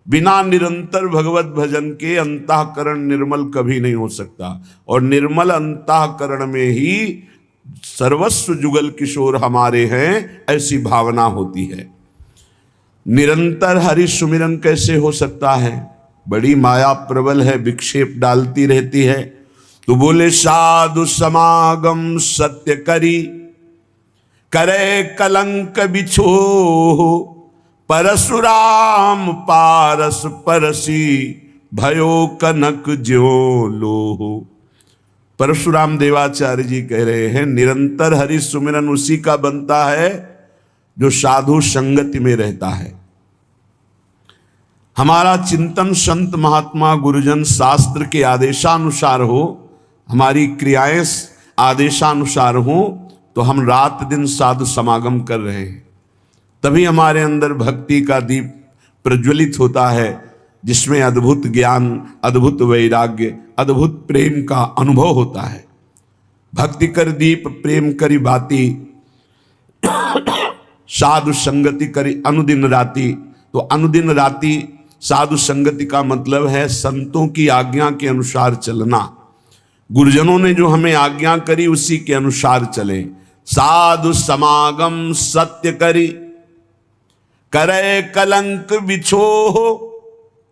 बिना निरंतर भगवत भजन के अंतःकरण निर्मल कभी नहीं हो सकता, और निर्मल अंतःकरण में ही सर्वस्व जुगल किशोर हमारे हैं, ऐसी भावना होती है। निरंतर हरि सुमिरन कैसे हो सकता है? बड़ी माया प्रबल है, विक्षेप डालती रहती है। तो बोले साधु समागम सत्य करी, करे कलंक बिछो, परशुराम पारस परसी, भयो कनक ज्यो लोहो। परशुराम देवाचार्य जी कह रहे हैं, निरंतर हरि सुमिरन उसी का बनता है जो साधु संगति में रहता है। हमारा चिंतन संत महात्मा गुरुजन शास्त्र के आदेशानुसार हो, हमारी क्रियाएं आदेशानुसार हो, तो हम रात दिन साधु समागम कर रहे हैं। तभी हमारे अंदर भक्ति का दीप प्रज्वलित होता है, जिसमें अद्भुत ज्ञान, अद्भुत वैराग्य, अद्भुत प्रेम का अनुभव होता है। भक्ति कर दीप प्रेम करी बाती, साधु संगति करी अनुदिन राति। तो अनुदिन राति साधु संगति का मतलब है संतों की आज्ञा के अनुसार चलना। गुरुजनों ने जो हमें आज्ञा करी उसी के अनुसार चले। साधु समागम सत्य करी, करे कलंक बिछो।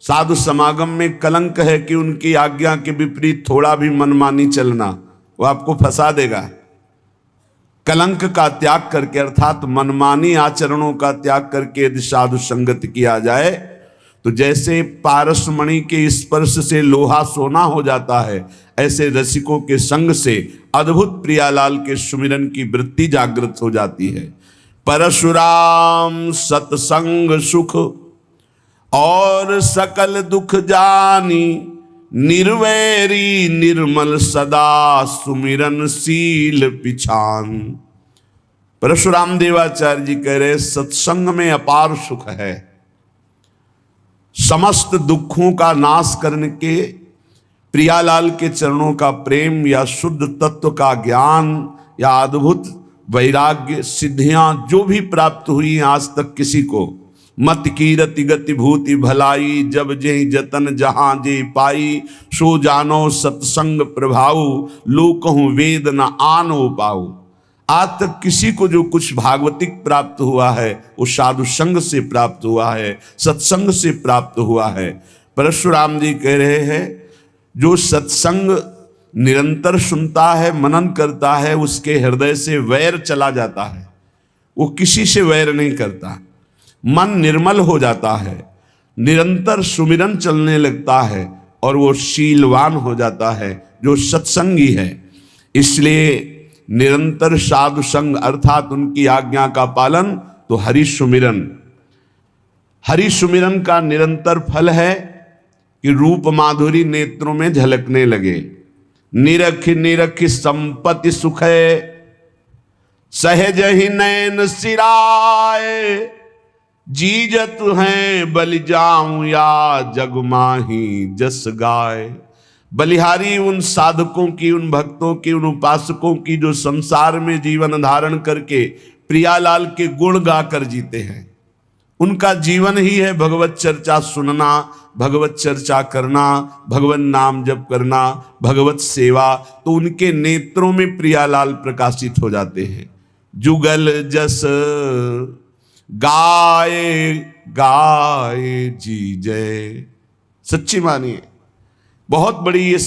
साधु समागम में कलंक है कि उनकी आज्ञा के विपरीत थोड़ा भी मनमानी चलना, वो आपको फंसा देगा। कलंक का त्याग करके, अर्थात मनमानी आचरणों का त्याग करके यदि साधु संगति किया जाए, तो जैसे पारसमणि के स्पर्श से लोहा सोना हो जाता है, ऐसे रसिकों के संग से अद्भुत प्रियालाल के सुमिरन की वृत्ति जागृत हो जाती है। परशुराम सत्संग सुख और सकल दुख जानी, निर्वैरी निर्मल सदा सुमिरन शील पिछान। परशुराम देवाचार्य जी कह रहे, सत्संग में अपार सुख है। समस्त दुखों का नाश करने के प्रियालाल के चरणों का प्रेम, या शुद्ध तत्व का ज्ञान, या अद्भुत वैराग्य सिद्धियां जो भी प्राप्त हुई आज तक किसी को, मत कीरति गति भूति भलाई, जब जे जतन जहां जे पाई, सो जानो सत्संग प्रभाऊ, लोकहु वेद न आनो पाऊ। आज तक किसी को जो कुछ भागवतिक प्राप्त हुआ है वो साधु संग से प्राप्त हुआ है, सत्संग से प्राप्त हुआ है। परशुराम जी कह रहे हैं, जो सत्संग निरंतर सुनता है, मनन करता है, उसके हृदय से वैर चला जाता है। वो किसी से वैर नहीं करता, मन निर्मल हो जाता है, निरंतर सुमिरन चलने लगता है, और वो शीलवान हो जाता है जो सत्संगी है। इसलिए निरंतर साधु संग अर्थात उनकी आज्ञा का पालन, तो हरि सुमिरन। हरि सुमिरन का निरंतर फल है कि रूप माधुरी नेत्रों में झलकने लगे। निरख निरख संपत्ति सुख है, सहज ही नैन सिराए, जीजत हैं बलि जाऊं या जग माही जस गाय। बलिहारी उन साधकों की, उन भक्तों की, उन उपासकों की जो संसार में जीवन धारण करके प्रियालाल के गुण गाकर जीते हैं। उनका जीवन ही है भगवत चर्चा सुनना, भगवत चर्चा करना, भगवत नाम जप करना, भगवत सेवा। तो उनके नेत्रों में प्रियालाल प्रकाशित हो जाते हैं। जुगल जस गाए गाए जी जय। सच्ची मानिए, बहुत बड़ी ये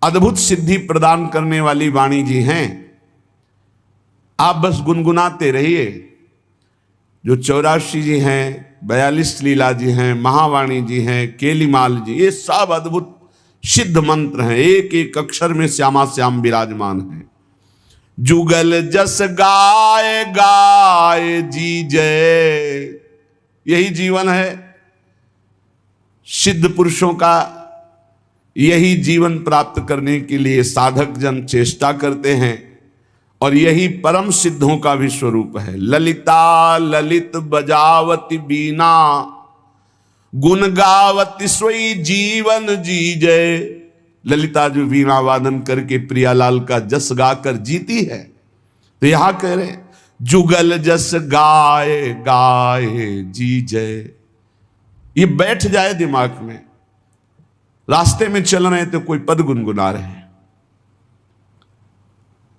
अद्भुत सिद्धि प्रदान करने वाली वाणी जी हैं। आप बस गुनगुनाते रहिए। जो 84 जी हैं, 42 लीला जी हैं, महावाणी जी हैं, केलीमाल जी, ये सब अद्भुत सिद्ध मंत्र हैं, एक एक अक्षर में श्यामा श्याम विराजमान है। जुगल जस गाए गाए जी जय, यही जीवन है सिद्ध पुरुषों का। यही जीवन प्राप्त करने के लिए साधक जन चेष्टा करते हैं, और यही परम सिद्धों का भी स्वरूप है। ललिता ललित बजावती बीना, गुण गावती सोई जीवन जी जय। ललिता जो वीणा वादन करके प्रियालाल का जस गाकर जीती है, तो यहां कह रहे जुगल जस गाए गाए जी जय। ये बैठ जाए दिमाग में। रास्ते में चल रहे हैं तो कोई पद गुनगुना रहे हैं,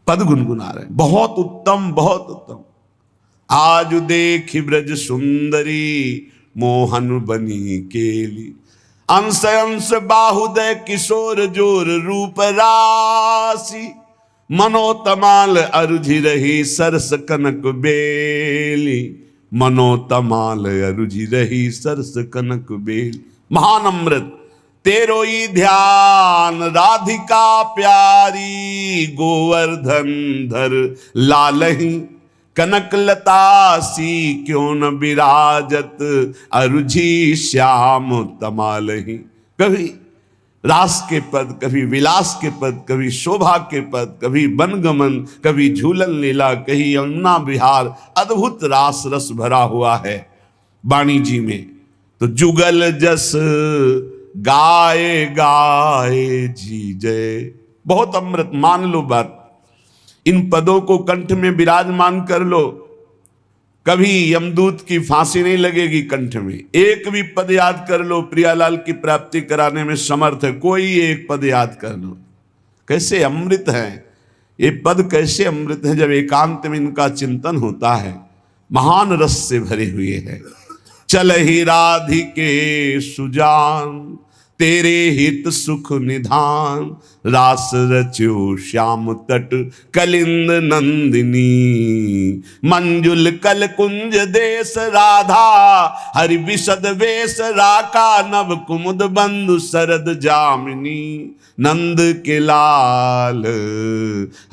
पद गुनगुना रहे हैं, बहुत उत्तम, बहुत उत्तम। आज देखी ब्रज सुंदरी, मोहन बनी केली, अंश अंश बाहुदय किशोर जोर रूप राशि, मनोतमाल अरुझि रही सरस कनक बेली, मनोतमाल अरुझि रही सरस कनक बेली। महान अमृत तेरो ही ध्यान राधिका प्यारी, गोवर्धन धर लालही, कनक लता सी क्यों न विराजत, अरुझि श्याम तमालही। कभी रास के पद, कभी विलास के पद, कभी शोभा के पद, कभी वनगमन, कभी झूलन लीला, कहीं यमुना विहार, अद्भुत रास रस भरा हुआ है वाणी जी में। तो जुगल जस गाए गाए जी जय, बहुत अमृत। मान लो बात, इन पदों को कंठ में विराजमान कर लो, कभी यमदूत की फांसी नहीं लगेगी कंठ में। एक भी पद याद कर लो, प्रियालाल की प्राप्ति कराने में समर्थ है। कोई एक पद याद कर लो, कैसे अमृत है ये पद, कैसे अमृत है जब एकांत में इनका चिंतन होता है। महान रस से भरे हुए है। चल ही राधिके सुजान, तेरे हित सुख निधान, रास रच्यो श्याम तट कलिंद नंदिनी, मंजुल कल कुंज देश राधा, हरि विशद वेश राका, नव कुमुद बंधु शरद जामिनी, नंद के लाल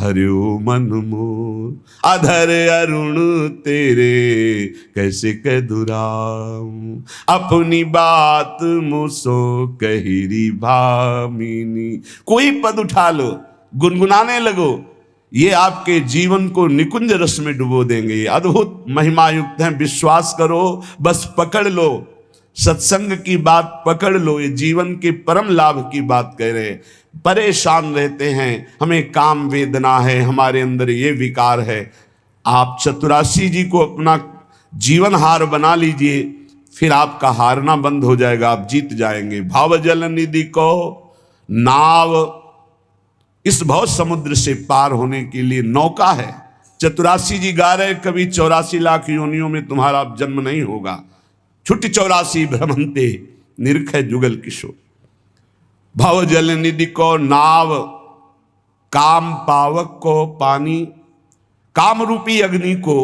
हरियो मन मोर, अधर अरुण तेरे कैसे कह दुराऊं, अपनी बात मुसो कहिरी भामिनी। कोई पद उठा लो, गुनगुनाने लगो, ये आपके जीवन को निकुंज रस में डुबो देंगे। ये अद्भुत महिमा युक्त हैं, विश्वास करो, बस पकड़ लो, सत्संग की बात पकड़ लो। ये जीवन के परम लाभ की बात कह रहे हैं। परेशान रहते हैं, हमें काम वेदना है, हमारे अंदर ये विकार है। आप चतुरासी जी को अपना जीवन हार बना लीजिए, फिर आपका हारना बंद हो जाएगा, आप जीत जाएंगे। भाव जल निधि को नाव, इस भव समुद्र से पार होने के लिए नौका है। चतुरासी जी गा रहे, कभी 84 लाख योनियों में तुम्हारा जन्म नहीं होगा, छुट्टी 84 भ्रमंते निरख जुगल किशोर। भव जल निधि को नाव, काम पावक को पानी, काम रूपी अग्नि को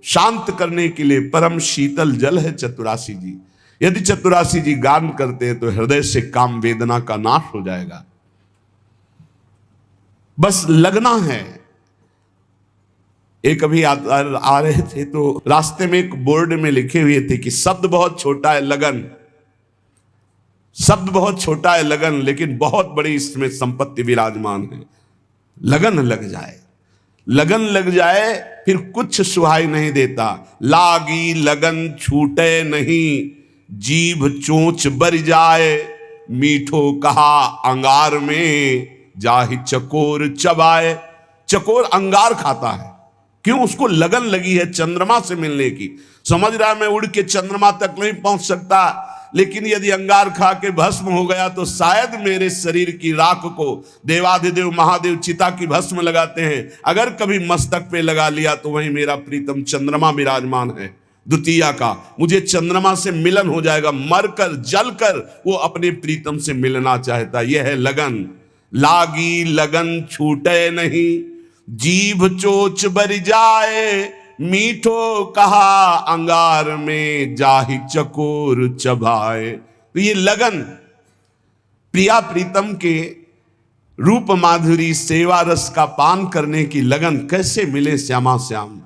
शांत करने के लिए परम शीतल जल है चतुरासी जी। यदि चतुरासी जी गान करते हैं तो हृदय से काम वेदना का नाश हो जाएगा। बस लगना है। एक अभी आ रहे थे तो रास्ते में एक बोर्ड में लिखे हुए थे कि शब्द बहुत छोटा है लगन, शब्द बहुत छोटा है लगन, लेकिन बहुत बड़ी इसमें संपत्ति विराजमान है। लगन लग जाए, लगन लग जाए, फिर कुछ सुहाई नहीं देता। लागी लगन छूटे नहीं, जीभ चोंच बर जाए, मीठो कहा अंगार में, जाहि चकोर चबाए। चकोर अंगार खाता है, क्यों? उसको लगन लगी है चंद्रमा से मिलने की। समझ रहा है मैं उड़ के चंद्रमा तक नहीं पहुंच सकता, लेकिन यदि अंगार खा के भस्म हो गया तो शायद मेरे शरीर की राख को देवाधिदेव महादेव चिता की भस्म लगाते हैं, अगर कभी मस्तक पे लगा लिया तो वहीं मेरा प्रीतम चंद्रमा विराजमान है द्वितीया का। मुझे चंद्रमा से मिलन हो जाएगा, मरकर जलकर वो अपने प्रीतम से मिलना चाहता। यह है लगन। लागी लगन छूटे नहीं, जीभ चोच बर जाए, मीठो कहा अंगार में, जाहि चकोर चबाए। तो ये लगन प्रिया प्रीतम के रूप माधुरी सेवा रस का पान करने की लगन कैसे मिले श्यामा श्याम,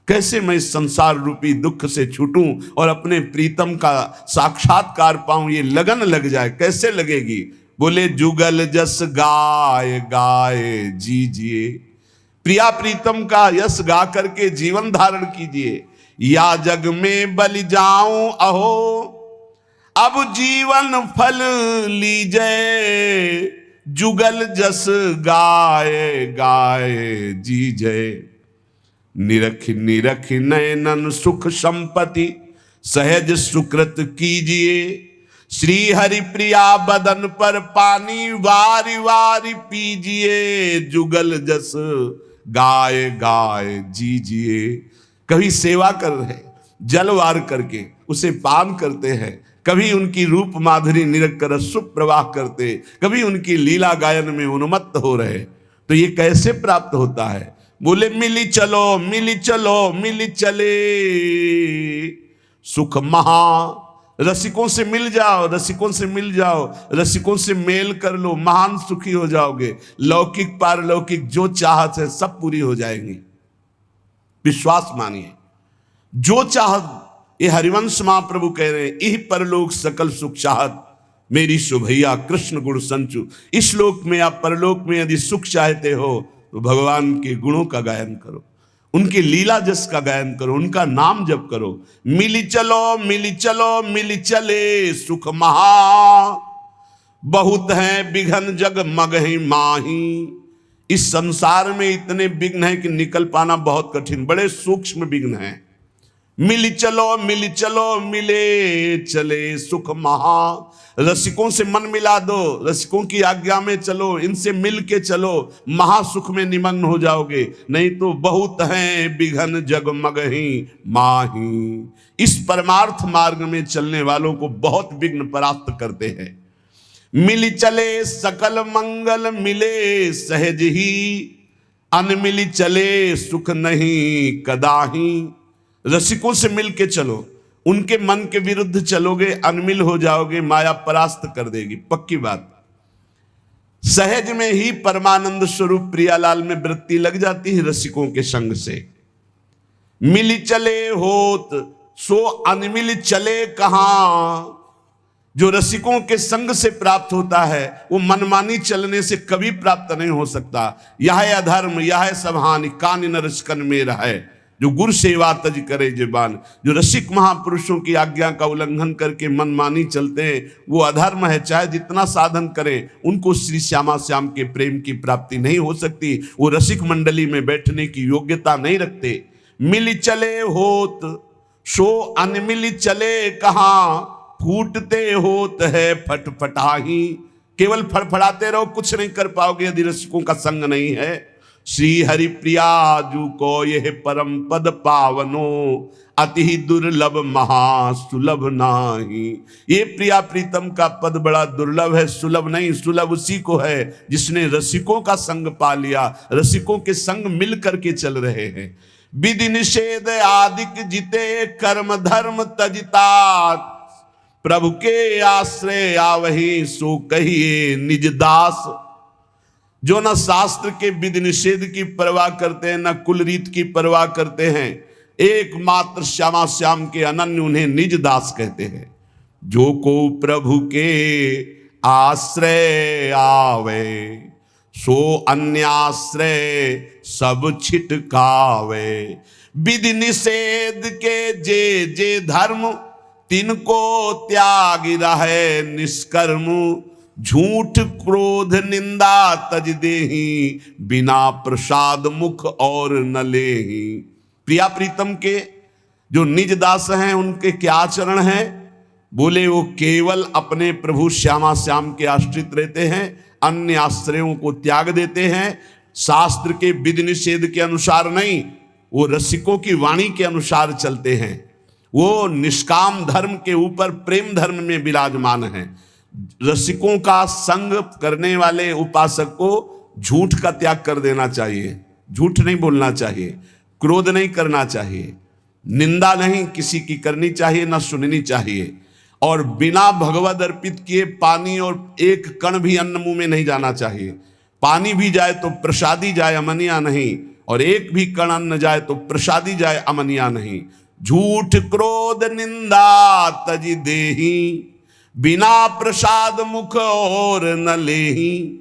कैसे मैं इस संसार रूपी दुख से छूटूं और अपने प्रीतम का साक्षात्कार पाऊं। ये लगन लग जाए, कैसे लगेगी? बोले जुगल जस गाय गाए जीजिए, प्रिया प्रीतम का यश गा करके जीवन धारण कीजिए। या जग में बलि जाऊं अहो, अब जीवन फल लीजिए, जुगल जस गाए गाए जीजे। निरख निरख नयनन सुख संपत्ति, सहज सुकृत कीजिए, श्री हरि प्रिया बदन पर पानी वारी वारी पीजिए, जुगल जस गाय गाय जीजिए। कभी सेवा कर रहे, जल वार करके उसे पान करते हैं, कभी उनकी रूप माधुरी निरख कर सुप्रवाह करते, कभी उनकी लीला गायन में उन्मत्त हो रहे। तो ये कैसे प्राप्त होता है? बोले मिली चलो मिली चलो मिली चले सुख महा। रसिकों से मिल जाओ, रसिकों से मिल जाओ, रसिकों से मेल कर लो, महान सुखी हो जाओगे। लौकिक पारलौकिक जो चाहत है सब पूरी हो जाएंगी। विश्वास मानिए, जो चाहत, ये हरिवंश महाप्रभु कह रहे हैं, यही परलोक सकल सुख चाहत मेरी शुभैया कृष्ण गुण संचु। इस लोक में या परलोक में यदि सुख चाहते हो तो भगवान के गुणों का गायन करो, उनकी लीला जस का गायन करो, उनका नाम जप करो। मिली चलो मिली चलो मिली चले सुख महा, बहुत है बिघन जग मगहि माही। इस संसार में इतने विघ्न है कि निकल पाना बहुत कठिन, बड़े सूक्ष्म विघ्न है। मिली चलो मिले चले सुख महा। रसिकों से मन मिला दो, रसिकों की आज्ञा में चलो, इनसे मिल के चलो, महासुख में निमग्न हो जाओगे। नहीं तो बहुत हैं बिघन जगमगहि माही। इस परमार्थ मार्ग में चलने वालों को बहुत विघ्न परास्त करते हैं। मिली चले सकल मंगल मिले सहज ही, अनमिली चले सुख नहीं कदाही। रसिकों से मिल के चलो, उनके मन के विरुद्ध चलोगे, अनमिल हो जाओगे, माया परास्त कर देगी, पक्की बात। सहज में ही परमानंद स्वरूप प्रियालाल में वृत्ति लग जाती है रसिकों के संग से। मिली चले होत सो अनमिल चले कहां। जो रसिकों के संग से प्राप्त होता है वो मनमानी चलने से कभी प्राप्त नहीं हो सकता। यह अधर्म यह सब हानि कान न रसिकन में रहे, जो गुरु सेवा तज करे जुबान। जो रसिक महापुरुषों की आज्ञा का उल्लंघन करके मनमानी चलते हैं वो अधर्म है। चाहे जितना साधन करें उनको श्री श्यामा श्याम के प्रेम की प्राप्ति नहीं हो सकती। वो रसिक मंडली में बैठने की योग्यता नहीं रखते। मिली चले होत सो अनमिली चले कहां, फूटते होत है फटफटाही। केवल फड़फड़ाते रहो, कुछ नहीं कर पाओगे यदि रसिकों का संग नहीं है। श्री हरि प्रिया जू को यह परम पद पावनो, अति दुर्लभ महा सुलभ नाही। ये प्रिया प्रीतम का पद बड़ा दुर्लभ है, सुलभ नहीं। सुलभ उसी को है जिसने रसिकों का संग पा लिया, रसिकों के संग मिल करके चल रहे हैं। विधि निषेध आदिक जिते कर्म धर्म तजिता, प्रभु के आश्रय आवही सो कहिए निज दास। जो न शास्त्र के विधि निषेध की परवाह करते हैं, न कुल रीत की परवाह करते हैं, एकमात्र श्यामा श्याम के अनन्य उन्हें निज दास कहते हैं। जो को प्रभु के आश्रय आवे, सो अन्याश्रय सब छिटकावे। विधि निषेध के जे जे धर्म, तिनको त्याग रहे निष्कर्म। झूठ क्रोध निंदा तज देही, बिना प्रसाद मुख और न लेही। प्रिया प्रीतम के जो निज दास हैं उनके क्या आचरण हैं? बोले वो केवल अपने प्रभु श्यामा श्याम के आश्रित रहते हैं, अन्य आश्रयों को त्याग देते हैं। शास्त्र के विधि निषेध के अनुसार नहीं, वो रसिकों की वाणी के अनुसार चलते हैं। वो निष्काम धर्म के ऊपर प्रेम धर्म में विराजमान हैं। रसिकों का संग करने वाले उपासक को झूठ का त्याग कर देना चाहिए, झूठ नहीं बोलना चाहिए, क्रोध नहीं करना चाहिए, निंदा नहीं किसी की करनी चाहिए, ना सुननी चाहिए। और बिना भगवद अर्पित किए पानी और एक कण भी अन्न मुंह में नहीं जाना चाहिए। पानी भी जाए तो प्रसादी जाए, अमनिया नहीं, और एक भी कण अन्न जाए तो प्रसादी जाए, अमनिया नहीं। झूठ क्रोध निंदा तज देही, बिना प्रसाद मुख और न लेही।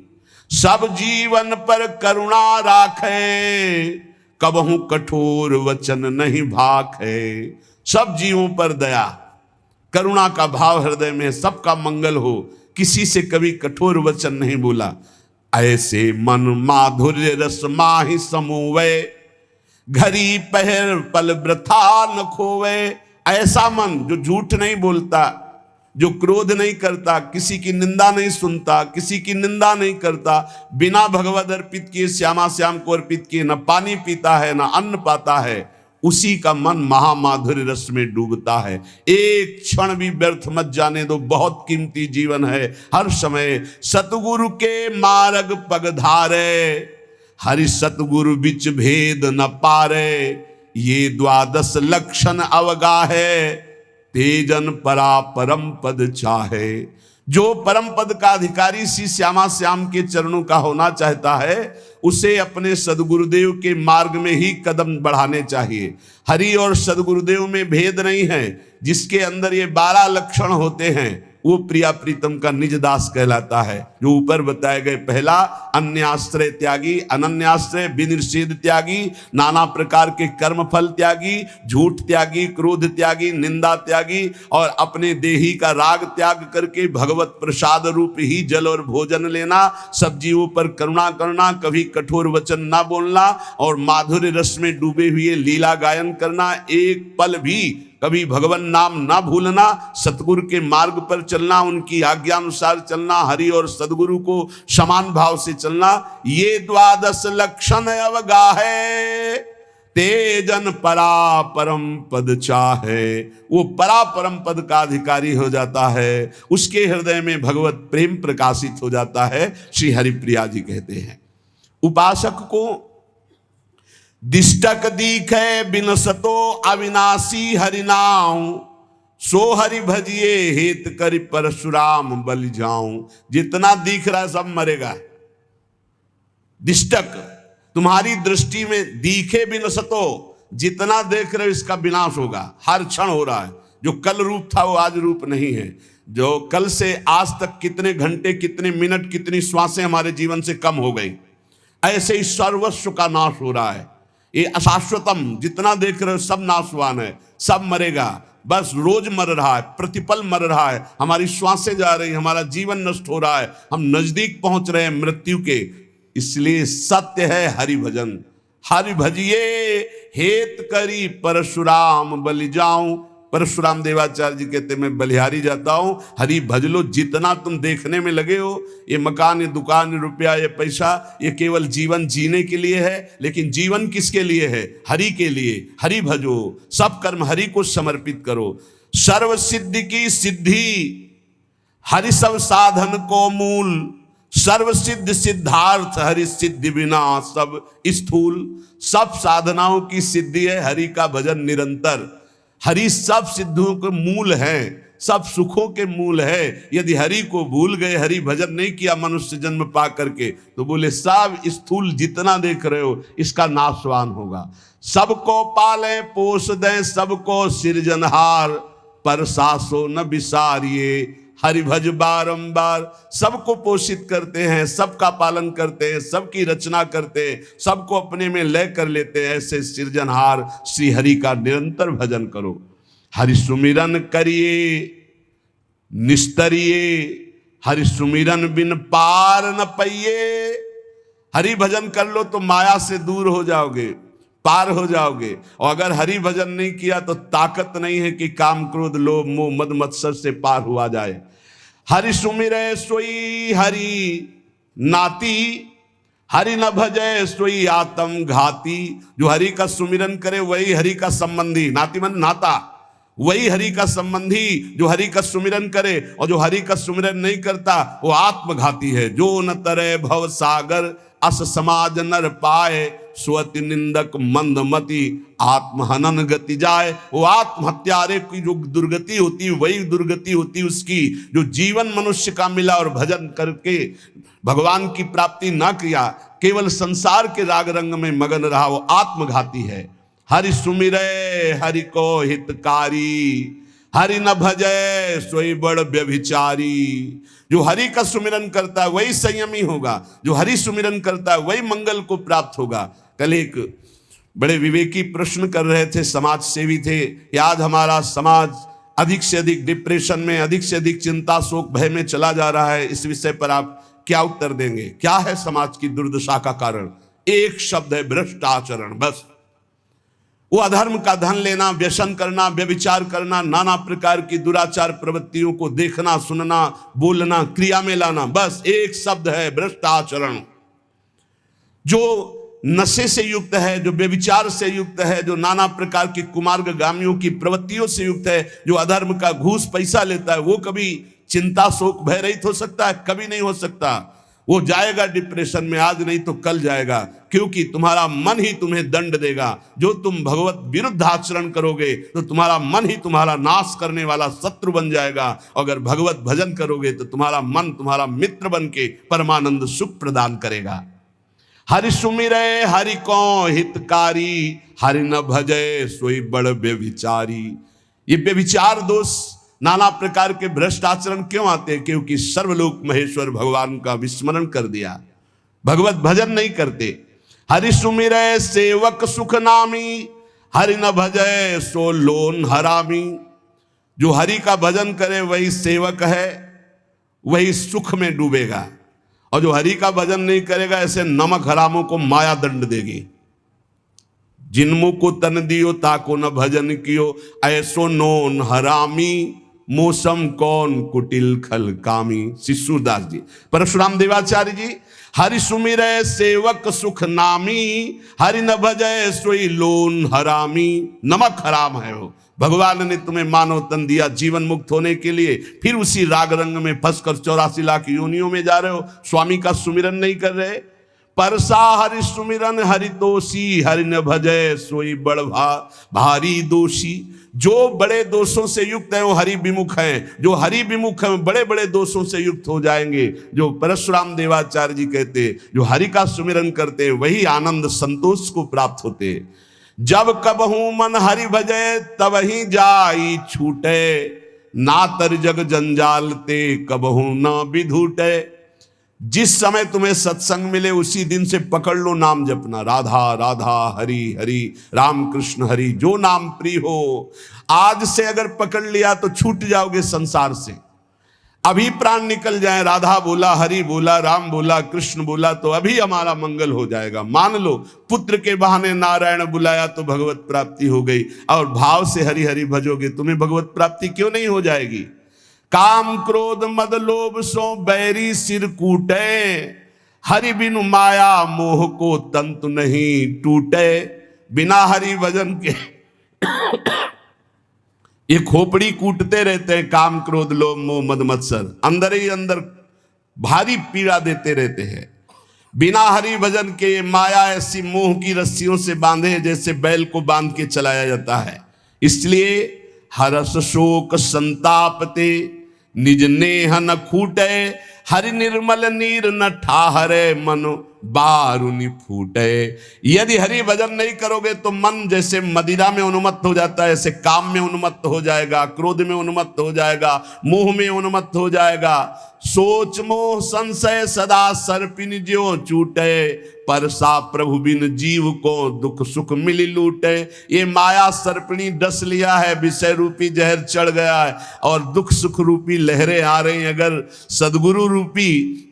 सब जीवन पर करुणा राखे, कबहू कठोर वचन नहीं भाखे। सब जीवों पर दया करुणा का भाव हृदय में, सबका मंगल हो, किसी से कभी कठोर वचन नहीं बोला। ऐसे मन माधुर्य रस माहि समूवे, घड़ी पहर पल वृथा न खोवे। ऐसा मन जो झूठ नहीं बोलता, जो क्रोध नहीं करता, किसी की निंदा नहीं सुनता, किसी की निंदा नहीं करता, बिना भगवद अर्पित किए श्यामा श्याम को अर्पित किए न पानी पीता है न अन्न पाता है, उसी का मन महामाधुर्य रस में डूबता है। एक क्षण भी व्यर्थ मत जाने दो, बहुत कीमती जीवन है। हर समय सतगुरु के मार्ग पगधारे, हरि सतगुरु बिच भेद न पारे, ये द्वादश लक्षण अवगाहे, तेजन परा परम पद चाहे। जो परम पद का अधिकारी श्री श्यामा श्याम के चरणों का होना चाहता है, उसे अपने सदगुरुदेव के मार्ग में ही कदम बढ़ाने चाहिए। हरि और सदगुरुदेव में भेद नहीं है। जिसके अंदर ये 12 लक्षण होते हैं वो प्रिया प्रीतम का निज दास कहलाता है। जो ऊपर बताए गए, पहला अन्याश्रय त्यागी, अनन्याश्रय विनिषेध त्यागी, नाना प्रकार के कर्म फल त्यागी, झूठ त्यागी, क्रोध त्यागी, निंदा त्यागी, और अपने देही का राग त्याग करके भगवत प्रसाद रूप ही जल और भोजन लेना, सब जीवों पर करुणा करना, कभी कठोर वचन ना बोलना, और माधुर्य रस में डूबे हुए लीला गायन करना, एक पल भी कभी भगवान नाम ना भूलना, सतगुरु के मार्ग पर चलना, उनकी आज्ञा अनुसार चलना, हरि और सदगुरु को समान भाव से चलना, ये द्वादश लक्षण अवगाहे, तेजन परा परम पद चाहे। वो परा परम पद का अधिकारी हो जाता है, उसके हृदय में भगवत प्रेम प्रकाशित हो जाता है। श्री हरिप्रिया जी कहते हैं, उपासक को दिष्टक दीखे बिनसतो अविनाशी हरिनाम, सो हरि भजिए हेत करि परशुराम बलि जाऊं। जितना दिख रहा है सब मरेगा। दिष्टक, तुम्हारी दृष्टि में दिखे बिनसतो, जितना देख रहे हो इसका विनाश होगा, हर क्षण हो रहा है। जो कल रूप था वो आज रूप नहीं है। जो कल से आज तक कितने घंटे, कितने मिनट, कितनी श्वासें हमारे जीवन से कम हो गई, ऐसे ही सर्वस्व का नाश हो रहा है। ये अशाश्वतम, जितना देख रहे हो सब नाशवान है, सब मरेगा। बस रोज मर रहा है, प्रतिपल मर रहा है, हमारी श्वासें जा रही, हमारा जीवन नष्ट हो रहा है, हम नजदीक पहुंच रहे हैं मृत्यु के। इसलिए सत्य है हरि भजन। हरि भजिए हेत करी परशुराम बलि जाऊं। परशुराम देवाचार्य जी कहते मैं बलिहारी जाता हूं, हरि भज लो। जितना तुम देखने में लगे हो, ये मकान, ये दुकान, ये रुपया, ये पैसा, ये केवल जीवन जीने के लिए है, लेकिन जीवन किसके लिए है? हरि के लिए। हरि भजो, सब कर्म हरि को समर्पित करो। सर्व सिद्धि की सिद्धि हरि सब साधन को मूल, सर्व सिद्ध सिद्धार्थ हरि सिद्धि बिना सब स्थूल। सब साधनाओं की सिद्धि है हरि का भजन निरंतर। हरि सब सिद्धों के मूल है, सब सुखों के मूल है। यदि हरि को भूल गए, हरि भजन नहीं किया मनुष्य जन्म पा करके, तो बोले सब स्थूल जितना देख रहे हो इसका नाशवान होगा। सबको पाले पोस दें, सबको सिरजनहार, पर सासो न विसारिए हरि भज बारंबार। सबको पोषित करते हैं, सबका पालन करते हैं, सबकी रचना करते हैं, सबको अपने में लय कर लेते हैं। ऐसे सृजनहार श्री हरि का निरंतर भजन करो। हरि सुमिरन करिए निस्तरिए, हरि सुमिरन बिन पार न पाइए। हरि भजन कर लो तो माया से दूर हो जाओगे, पार हो जाओगे। और अगर हरि भजन नहीं किया तो ताकत नहीं है कि काम क्रोध लोभ मोह मद मत्सर से पार हुआ जाए। हरि सुमिरै सोई हरि नाती, हरि न भजै सोई आत्म घाती। जो हरि का सुमिरन करे वही हरि का संबंधी, नाती मन नाता, वही हरि का संबंधी जो हरि का सुमिरन करे। और जो हरि का सुमिरन नहीं करता वो आत्मघाती है। जो न तरे भव सागर अस समाज नर पाए, स्वति निंदक मंदमति आत्महनन गति जाए। वो आत्महत्यारे की जो दुर्गति होती वही दुर्गति होती उसकी जो जीवन मनुष्य का मिला और भजन करके भगवान की प्राप्ति ना किया, केवल संसार के राग रंग में मगन रहा, वो आत्मघाती है। हरि सुमिरै हरि को हितकारी, हरि न भजै सोई बड़ व्यभिचारी। जो हरि का सुमिरन करता है वही संयमी होगा, जो हरि सुमिरन करता है वही मंगल को प्राप्त होगा। कल एक बड़े विवेकी प्रश्न कर रहे थे, समाज सेवी थे, कि आज हमारा समाज अधिक से अधिक डिप्रेशन में, अधिक से अधिक चिंता शोक भय में चला जा रहा है। इस विषय पर आप क्या उत्तर देंगे? क्या है समाज की दुर्दशा का कारण? एक शब्द है, भ्रष्ट आचरण। बस वो अधर्म का धन लेना, व्यसन करना, व्यभिचार करना, नाना प्रकार की दुराचार प्रवृत्तियों को देखना, सुनना, बोलना, क्रिया में लाना, बस एक शब्द है भ्रष्ट आचरण। जो नशे से युक्त है, जो व्यभिचार से युक्त है, जो नाना प्रकार की कुमार्गामियों की प्रवृत्तियों से युक्त है, जो अधर्म का घूस पैसा लेता है, वो कभी चिंता शोक भय रहित हो सकता है? कभी नहीं हो सकता। वो जाएगा डिप्रेशन में, आज नहीं तो कल जाएगा, क्योंकि तुम्हारा मन ही तुम्हें दंड देगा। जो तुम भगवत विरुद्ध आचरण करोगे तो तुम्हारा मन ही तुम्हारा नाश करने वाला शत्रु बन जाएगा। अगर भगवत भजन करोगे तो तुम्हारा मन तुम्हारा मित्र बन के परमानंद सुख प्रदान करेगा। हरि सुमिरै हरि को हितकारी, हरि न भजय सोई बड़ व्यभिचारी। ये व्यभिचार दोष, नाना प्रकार के भ्रष्ट आचरण क्यों आते हैं? क्योंकि सर्वलोक महेश्वर भगवान का विस्मरण कर दिया, भगवत भजन नहीं करते। हरि सुमिरै सेवक सुख नामी, हरि न भजय सो लोन हरामी। जो हरि का भजन करे वही सेवक है, वही सुख में डूबेगा, और जो हरि का भजन नहीं करेगा ऐसे नमक हरामों को माया दंड देगी। जिनमु को तन दियो ताको न भजन कियो, ऐसो नोन हरामी, मौसम कौन कुटिल खल कामी। शिशुदास जी, परशुराम देवाचार्य जी, हरि सुमिरै सेवक सुख नामी, हरि न भजय सोई लोन हरामी। नमक हराम है वो। भगवान ने तुम्हें मानव तन दिया जीवन मुक्त होने के लिए, फिर उसी राग रंग में फंसकर 84 लाख योनियों में जा रहे हो, स्वामी का सुमिरन नहीं कर रहे। परसा हरि सुमिरन हरि दोषी, हरि न भजय सोई बड़ भारी दोषी। जो बड़े दोषों से युक्त है वो हरि विमुख हैं, जो हरि विमुख हैं बड़े बड़े दोषों से युक्त हो जाएंगे। जो परशुराम देवाचार्य जी कहते, जो हरि का सुमिरन करते वही आनंद संतोष को प्राप्त होते। जब कबहू मन हरि भजय तब ही जाई छूटे, ना तर जग जंजाल ते कबहू न विधूटे। जिस समय तुम्हें सत्संग मिले उसी दिन से पकड़ लो नाम जपना, राधा राधा हरि हरि राम कृष्ण हरि, जो नाम प्रिय हो। आज से अगर पकड़ लिया तो छूट जाओगे संसार से। अभी प्राण निकल जाए, राधा बोला, हरि बोला, राम बोला, कृष्ण बोला, तो अभी हमारा मंगल हो जाएगा। मान लो पुत्र के बहाने नारायण बुलाया तो भगवत प्राप्ति हो गई, और भाव से हरि हरि भजोगे तुम्हें भगवत प्राप्ति क्यों नहीं हो जाएगी? काम क्रोध मद लोभ सो बैरी सिर कूटे, हरि बिनु माया मोह को तंतु नहीं टूटे। बिना हरि भजन के ये खोपड़ी कूटते रहते हैं, काम क्रोध लोभ मोह मद मत्सर अंदर ही अंदर भारी पीड़ा देते रहते हैं। बिना हरि भजन के माया ऐसी मोह की रस्सियों से बांधे जैसे बैल को बांध के चलाया जाता है। इसलिए हरस शोक संतापते निज नेह न खूटे, हरि निर्मल नीर न ठाहरे मन बारुनि फूटे। यदि हरि भजन नहीं करोगे तो मन जैसे मदिरा में उन्मत्त हो जाता है, ऐसे काम में उन्मत्त हो जाएगा, क्रोध में उन्मत्त हो जाएगा, मोह में उन्मत्त हो जाएगा। सोच मोह संशय सदा सर्पिन ज्यों चूटे, परसा प्रभु बिन जीव को दुख सुख मिली लूटे। ये माया सर्पिणी डस लिया है, विषय रूपी जहर चढ़ गया है और दुख सुख रूपी लहरें आ रही हैं। अगर सदगुरु रूपी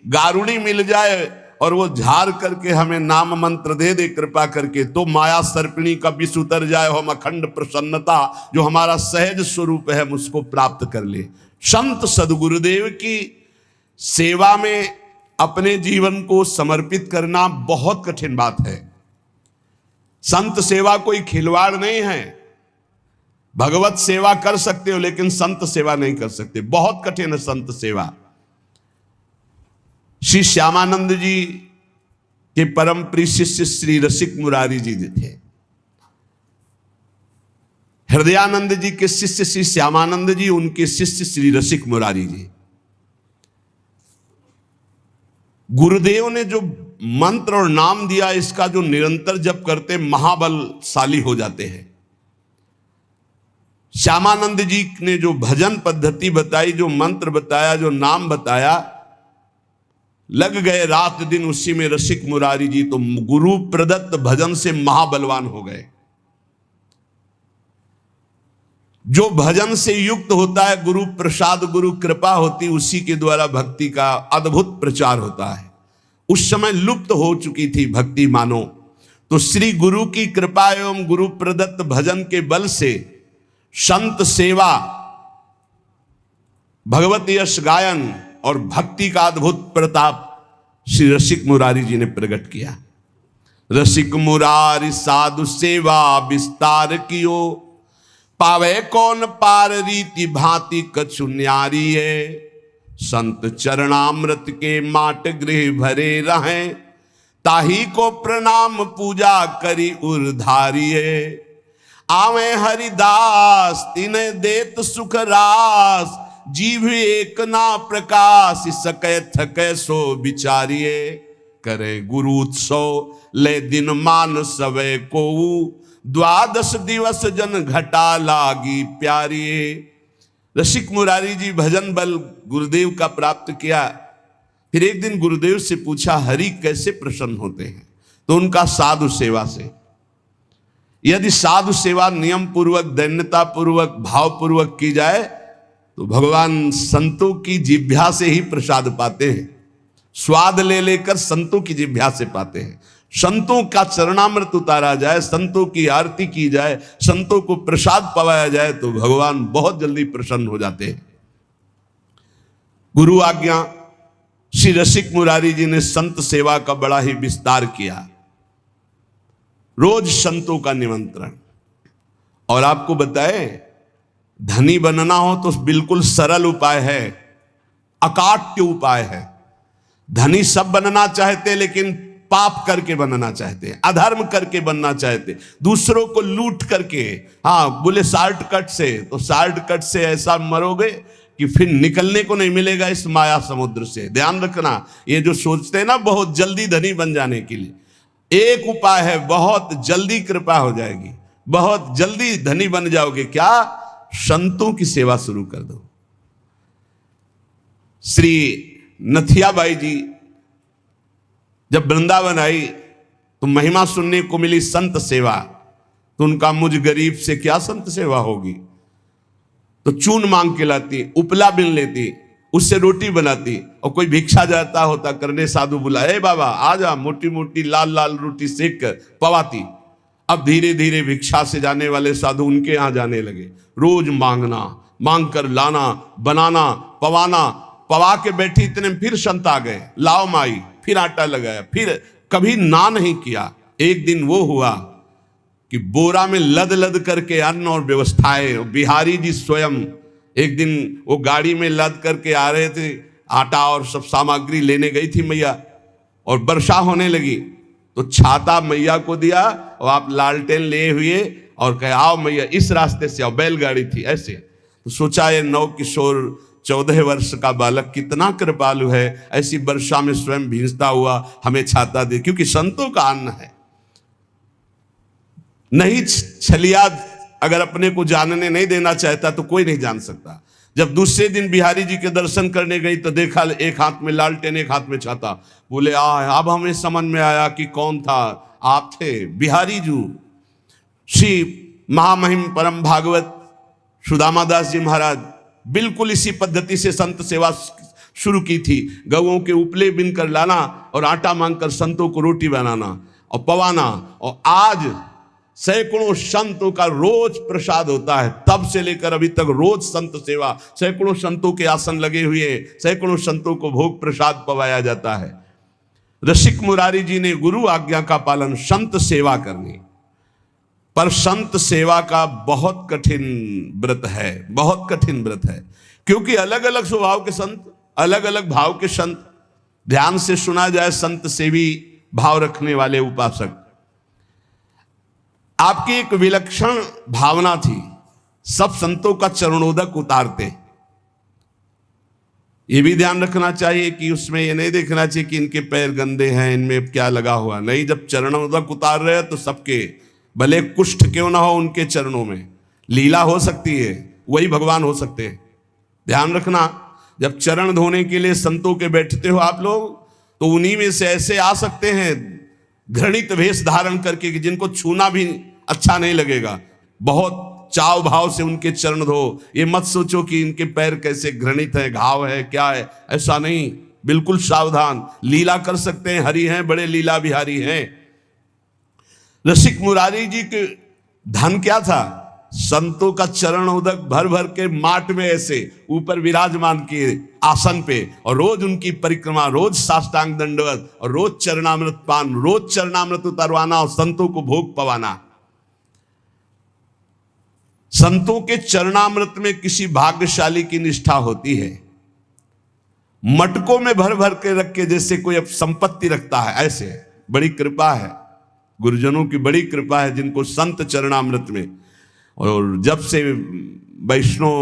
गारुणी मिल जाए और वो झाड़ करके हमें नाम मंत्र दे दे कृपा करके, तो माया सर्पिणी का विष उतर जाए, हम अखंड प्रसन्नता जो हमारा सहज स्वरूप है हम उसको प्राप्त कर ले। संत सदगुरुदेव की सेवा में अपने जीवन को समर्पित करना बहुत कठिन बात है। संत सेवा कोई खिलवाड़ नहीं है। भगवत सेवा कर सकते हो लेकिन संत सेवा नहीं कर सकते, बहुत कठिन है संत सेवा। श्री श्यामानंद जी के परम प्रिय शिष्य श्री रसिक मुरारी जी थे। हृदयानंद जी के शिष्य श्री श्यामानंद जी, उनके शिष्य श्री रसिक मुरारी जी। गुरुदेव ने जो मंत्र और नाम दिया इसका जो निरंतर जप करते महाबलशाली हो जाते हैं। श्यामानंद जी ने जो भजन पद्धति बताई, जो मंत्र बताया, जो नाम बताया, लग गए रात दिन उसी में रसिक मुरारी जी, तो गुरु प्रदत्त भजन से महाबलवान हो गए। जो भजन से युक्त होता है, गुरु प्रसाद गुरु कृपा होती, उसी के द्वारा भक्ति का अद्भुत प्रचार होता है। उस समय लुप्त हो चुकी थी भक्ति मानो, तो श्री गुरु की कृपा एवं गुरु प्रदत्त भजन के बल से संत सेवा, भगवत यश गायन और भक्ति का अद्भुत प्रताप श्री रसिक मुरारी जी ने प्रकट किया। रसिक मुरारी साधु सेवा विस्तार कियो, पावे कौन पार रीति भांति कछु न्यारी है। संत चरणामृत के माट गृह भरे रहें, ताही को प्रणाम पूजा करी उर्धारी है। आवे हरिदास तिने देत सुख रास, जीव एक ना प्रकाश सकै थकै सो विचारिये। करे गुरु उत्सव ले दिन मान सवे को, द्वादश दिवस जन घटा लागी प्यारिये। रसिक मुरारी जी भजन बल गुरुदेव का प्राप्त किया। फिर एक दिन गुरुदेव से पूछा, हरि कैसे प्रसन्न होते हैं? तो उनका साधु सेवा से। यदि साधु सेवा नियम पूर्वक, दैन्यता पूर्वक, भाव पूर्वक की जाए तो भगवान संतों की जिह्वा से ही प्रसाद पाते हैं। स्वाद ले लेकर संतों की जिह्वा से पाते हैं। संतों का चरणामृत उतारा जाए, संतों की आरती की जाए, संतों को प्रसाद पवाया जाए तो भगवान बहुत जल्दी प्रसन्न हो जाते हैं। गुरु आज्ञा श्री रसिक मुरारी जी ने संत सेवा का बड़ा ही विस्तार किया। रोज संतों का निमंत्रण। और आपको बताए, धनी बनना हो तो बिल्कुल सरल उपाय है, अकाट्य उपाय है। धनी सब बनना चाहते लेकिन पाप करके बनना चाहते, अधर्म करके बनना चाहते, दूसरों को लूट करके। हाँ, बोले शॉर्टकट से, तो शॉर्टकट से ऐसा मरोगे कि फिर निकलने को नहीं मिलेगा इस माया समुद्र से। ध्यान रखना, ये जो सोचते हैं ना बहुत जल्दी धनी बन जाने के लिए, एक उपाय है, बहुत जल्दी कृपा हो जाएगी, बहुत जल्दी धनी बन जाओगे। क्या? संतों की सेवा शुरू कर दो। श्री नथियाबाई जी जब वृंदावन आई तो महिमा सुनने को मिली संत सेवा। तो उनका मुझ गरीब से क्या संत सेवा होगी, तो चून मांग के लाती, उपला बिन लेती, उससे रोटी बनाती। और कोई भिक्षा जाता होता करने, साधु बुलाए, बाबा आ जा, मोटी मोटी लाल लाल रोटी सेक कर पवाती। अब धीरे धीरे भिक्षा से जाने वाले साधु उनके यहाँ जाने लगे। रोज मांगना, मांग कर लाना, बनाना, पवाना। पवा के बैठी, इतने में फिर संत आ गए, लाओ माई, फिर आटा लगाया, फिर कभी ना नहीं किया। एक दिन वो हुआ कि बोरा में लद लद करके अन्न और व्यवस्थाएं, बिहारी जी स्वयं एक दिन वो गाड़ी में लद करके आ रहे थे, आटा और सब सामग्री लेने गई थी मैया, और वर्षा होने लगी तो छाता मैया को दिया और आप लालटेन ले हुए और कहे आओ मैया इस रास्ते से आओ, बैलगाड़ी थी ऐसे। तो सोचा ये नौ किशोर 14 वर्ष का बालक कितना कृपालु है, ऐसी वर्षा में स्वयं भींजता हुआ हमें छाता दे, क्योंकि संतों का अन्न है। नहीं छलिया अगर अपने को जानने नहीं देना चाहता तो कोई नहीं जान सकता। जब दूसरे दिन बिहारी जी के दर्शन करने गई तो देखा एक हाथ में लालटेन, एक हाथ में छाता। बोले अब हमें समझ में आया कि कौन था, आप थे बिहारी जी। श्री महामहिम परम भागवत सुदामा दास जी महाराज बिल्कुल इसी पद्धति से संत सेवा शुरू की थी। गौओं के उपले बिन कर लाना और आटा मांगकर संतों को रोटी बनाना और पवाना। और आज सैकड़ों संतों का रोज प्रसाद होता है, तब से लेकर अभी तक रोज संत सेवा, सैकड़ों संतों के आसन लगे हुए, सैकड़ों संतों को भोग प्रसाद पवाया जाता है। रसिक मुरारी जी ने गुरु आज्ञा का पालन, संत सेवा करनी। पर संत सेवा का बहुत कठिन व्रत है, बहुत कठिन व्रत है, क्योंकि अलग अलग स्वभाव के संत, अलग अलग भाव के संत। ध्यान से सुना जाए, संत सेवी भाव रखने वाले उपासक, आपकी एक विलक्षण भावना थी, सब संतों का चरणोदक उतारते। ये भी ध्यान रखना चाहिए कि उसमें ये नहीं देखना चाहिए कि इनके पैर गंदे हैं, इनमें क्या लगा हुआ। नहीं, जब चरणोदक उतार रहे हैं तो सबके, भले कुष्ठ क्यों ना हो उनके चरणों में, लीला हो सकती है, वही भगवान हो सकते हैं। ध्यान रखना, जब चरण धोने के लिए संतों के बैठते हो आप लोग, तो उन्हीं में से ऐसे आ सकते हैं घृणित वेश धारण करके कि जिनको छूना भी अच्छा नहीं लगेगा। बहुत चाव भाव से उनके चरण धो। ये मत सोचो कि इनके पैर कैसे घृणित है, घाव है, क्या है, ऐसा नहीं। बिल्कुल सावधान, लीला कर सकते हैं, हरि हैं, बड़े लीला बिहारी हैं। रसिक मुरारी जी के धन क्या था? संतों का चरण उदक भर भर के माट में ऐसे ऊपर विराजमान किए आसन पे, और रोज उनकी परिक्रमा, रोज साष्टांग दंडवत, और रोज चरणामृत पान, रोज चरणामृत उतारवाना और संतों को भोग पवाना। संतों के चरणामृत में किसी भाग्यशाली की निष्ठा होती है। मटकों में भर भर के रख के जैसे कोई अब संपत्ति रखता है, ऐसे बड़ी कृपा है, गुरुजनों की बड़ी कृपा है जिनको संत चरणामृत में। और जब से वैष्णव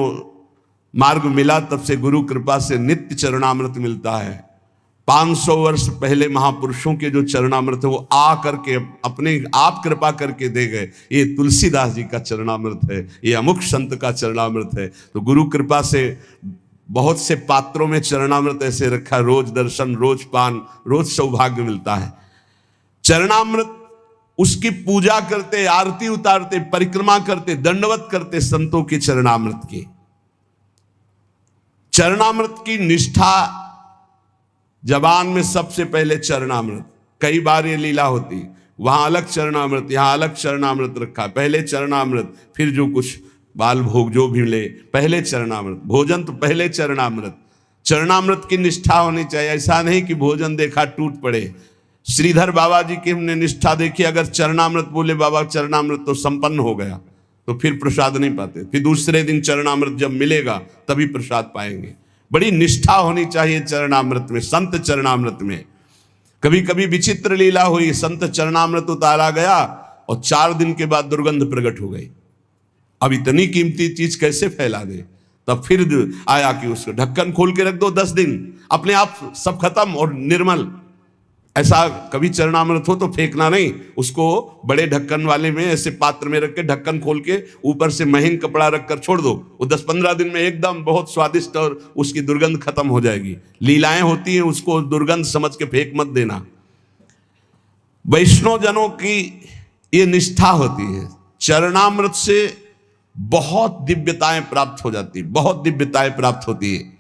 मार्ग मिला तब से गुरु कृपा से नित्य चरणामृत मिलता है। 500 वर्ष पहले महापुरुषों के जो चरणामृत है वो आ करके अपने आप कृपा करके दे गए। ये तुलसीदास जी का चरणामृत है, ये अमुक संत का चरणामृत है। तो गुरु कृपा से बहुत से पात्रों में चरणामृत ऐसे रखा, रोज दर्शन, रोज पान, रोज सौभाग्य मिलता है। चरणामृत उसकी पूजा करते, आरती उतारते, परिक्रमा करते, दंडवत करते संतों के चरणामृत की। चरणामृत की निष्ठा जबान में सबसे पहले चरणामृत। कई बार ये लीला होती, वहां अलग चरणामृत, यहां अलग चरणामृत रखा, पहले चरणामृत, फिर जो कुछ बाल भोग जो भी मिले, पहले चरणामृत, भोजन तो पहले चरणामृत। चरणामृत की निष्ठा होनी चाहिए, ऐसा नहीं कि भोजन देखा टूट पड़े। श्रीधर बाबा जी की हमने निष्ठा देखी, अगर चरणामृत बोले बाबा चरणामृत तो संपन्न हो गया, तो फिर प्रसाद नहीं पाते, फिर दूसरे दिन चरणामृत जब मिलेगा तभी प्रसाद पाएंगे। बड़ी निष्ठा होनी चाहिए चरणामृत में, संत चरणामृत में। कभी कभी विचित्र लीला हुई, संत चरणामृत उतारा गया और 4 दिन के बाद दुर्गंध प्रकट हो गई। अब इतनी कीमती चीज कैसे फैला दे? तब फिर आया कि उसको ढक्कन खोल के रख दो 10 दिन, अपने आप सब खत्म और निर्मल। ऐसा कभी चरणामृत हो तो फेंकना नहीं, उसको बड़े ढक्कन वाले में ऐसे पात्र में रख के ढक्कन खोल के ऊपर से महीन कपड़ा रखकर छोड़ दो, वो 10-15 दिन में एकदम बहुत स्वादिष्ट और उसकी दुर्गंध खत्म हो जाएगी। लीलाएं होती हैं, उसको दुर्गंध समझ के फेंक मत देना। वैष्णव जनों की ये निष्ठा होती है। चरणामृत से बहुत दिव्यताएं प्राप्त हो जाती, बहुत दिव्यताएं प्राप्त होती है।